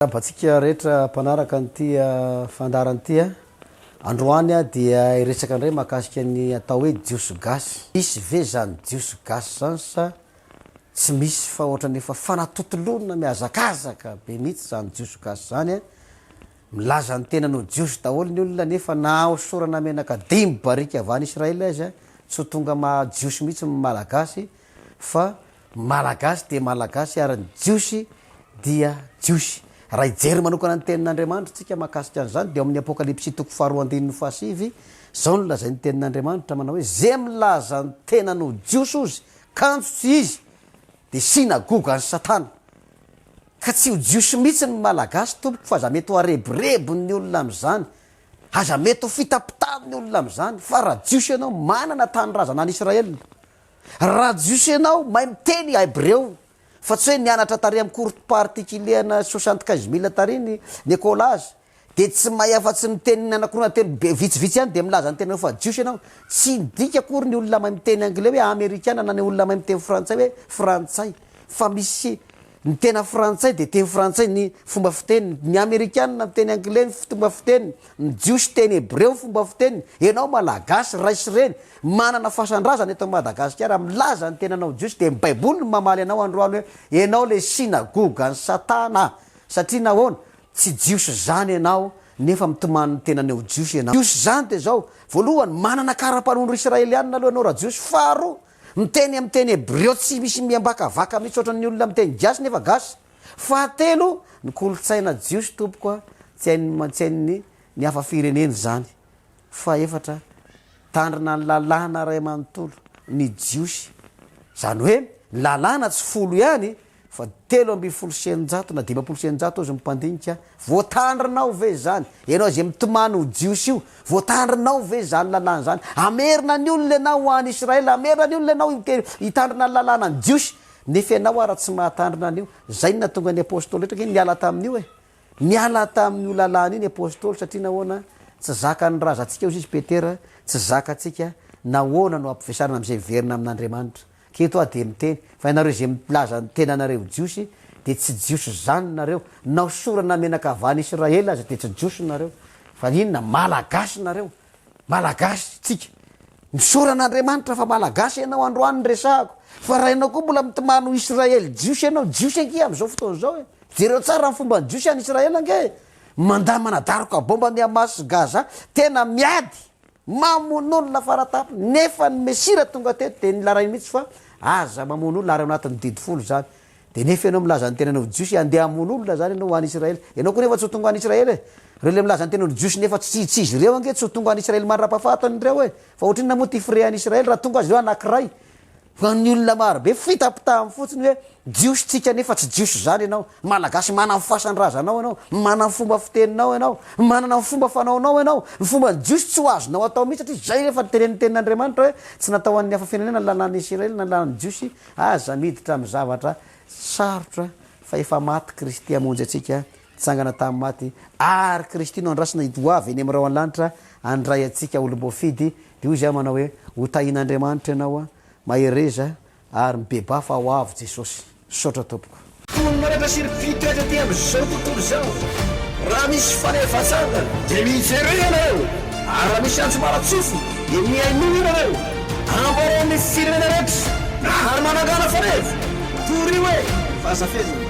Batsika rehetra mpanaraka nyty fandaran'ity androany dia iresaka ndray mahakasika ny atao hoe jiosy gasy. Misy ve zany jiosy gasy zany sa tsy misy fa ohatrany efa fanatotolonina miazakazaka be mihitsy zany jiosy gasy zany milaza ny tenanao jiosy daholo ny olona nefa naosorana menaka dimy barika avy any Israely azy tsy tonga jiosy mihitsy malagasy fa malagasy de malagasy ary ny jiosy dia jiosy. Raha ijery manokana ny tenin'Andriamanitra tsika mahakasika an'izany dia amin'ny Apokalypsy 4:7 zao no lazainy tenin'Andriamanitra manao hoe zay milaza ny tenanao jiosy ozy kanjo tsy izy de SYNAGOGAN'i Satana. Ka tsy ho jiosy mihitsy ny malagasy tompoko fa aza mety ho areborebo ny olona am'izany, aza mety ho fitapitany ny olona am'izany fa raha jiosy ianao manana tanyrazana any Israely, raha jiosy ianao mahay miteny hébreu fa tsy hoe nianatra tary amin'ny cours particulier-na 75 000 tariny Nicolas de tsy mahay afa-tsy miteny anakorona teny vitsivitsy ihany de milaza ny tenanao fa jiosy ianao. Tsy ndika akory ny olona mahay miteny anglais hoe amerikana na ny olona mahay miteny frantsay hoe frantsay, fa misy ny tena frantsay de teny frantsay ny fomba fiteny, ny amerikana miteny anglais ny fomba fiteny, ny jiosy teny hébreu fomba fiteny. Ianao malagasy raisy reny manana fahasandrazana eto Madagasikara milaza ny tenanao jiosy de baiboly no mamaly anao androany hoe ianao le SYNAGOGAN'i Satana satria nahoana tsy jiosy zany ianao nefa mitomany ny tenanao jiosy ianao. Jiosy zany de zao voalohany manana karapanondro israelianina aloha anao raha jiosy, faharoa miteny amin'ny teny hébreu tsy misy miambakavaka mihitsy ohatran'ny olona miteny gasy nefa gasy. Fahatelo ny kolotsaina jiosy tompoka tsy hainy ny hafa fireneny zany. Faefatra tandrina ny lalàna ray manontolo ny jiosy zany hoe lalàna tsy folo ihany fa 300 na 500 ozy mimpandinika voatandrinao ve zany ianao zay mitomany ho jiosy io, voatandrinao ve zany lalàna zany, amerina ny olona ianao ho any Israely, amerina ny olona ianao hitandrina ny lalàna ny jiosy nefa ianao raha tsy mahatandrina an'io. Zay na tonga ny apôstôly rehetra niala tamin'io niala tamin'io lalàna iny apôstôly satria nahoana tsy zaka ny razantsika ozy izy Petera tsy zakatsika nahoana no ampivesanana am'izay verina amin'Andriamanitra keto de miteny fa ianareo zay milaza ny tenanareo jiosy de tsy jiosy zany nareo, naosorana menaka avy any Israely azy de tsy jiosy nareo fa inona malagasy nareo, malagasy tsika misoran'Andriamanitra fa malagasy ianao androany resahako. Fa raha ianao koa mbola mitomany ho Israely jiosy ianao, jiosy ange am'izao fotoana zao jereo tsara ny fomba ny jiosy any Israely ange mandamanadaroka bomba miamasy Gaza tena miady mamon'olona faratapy nefa ny mesira tonga teto de nilaray mihitsy fa aza mamono olona ary anatin'ny didifolo zany de nefa ianao milaza ny tenanao jiosy andeha hamono olona zany ianao any Israely. Ianao koa nefa tsy ho tonga any Israely reo le milaza ny tenanao jiosy nefa tsy izy reo ange tsy ho tonga any Israely mandrapahafatany reo fa ohatriny namoa ty fire any Israely raha tonga azy reo anakiray fa ny olona marobe fitapitahany fotsiny hoe jiosy tsika nefa tsy jiosy zany ianao. Malagasy manana fahasandrazanao ianao, manana fomba fiteninao ianao, manana fomba fanaonao ianao, ny fomba ny jiosy tsy ho azonao atao mihitsy satria zay rehefa tenen'ny tenin'Andriamanitra hoe tsy natao an'ny hafa firenena ny lalàn'ny Israely na lalàn'ny jiosy aza miditra amin'ny zavatra sarotra fa efa maty Kristy hamonjy atsika tsangana tamin'ny maty ary Kristy no andrasina hidoavy eny am'rao an-lanitra andray atsika olom-boafidy de io zay manao hoe ho tahin'Andriamanitra ianao mahereza ary mibebaha fa ho avy Jesosy. Sotra tompoko maraka siripitoetra ty am'izao tontolo zao raha misy fanefatsangana de mijery ianareo ary raha misy antso maratsofo de miainono ianareo ambareo amin'ny firenena rehetra na ary manangana fanevo Torio fazafezana.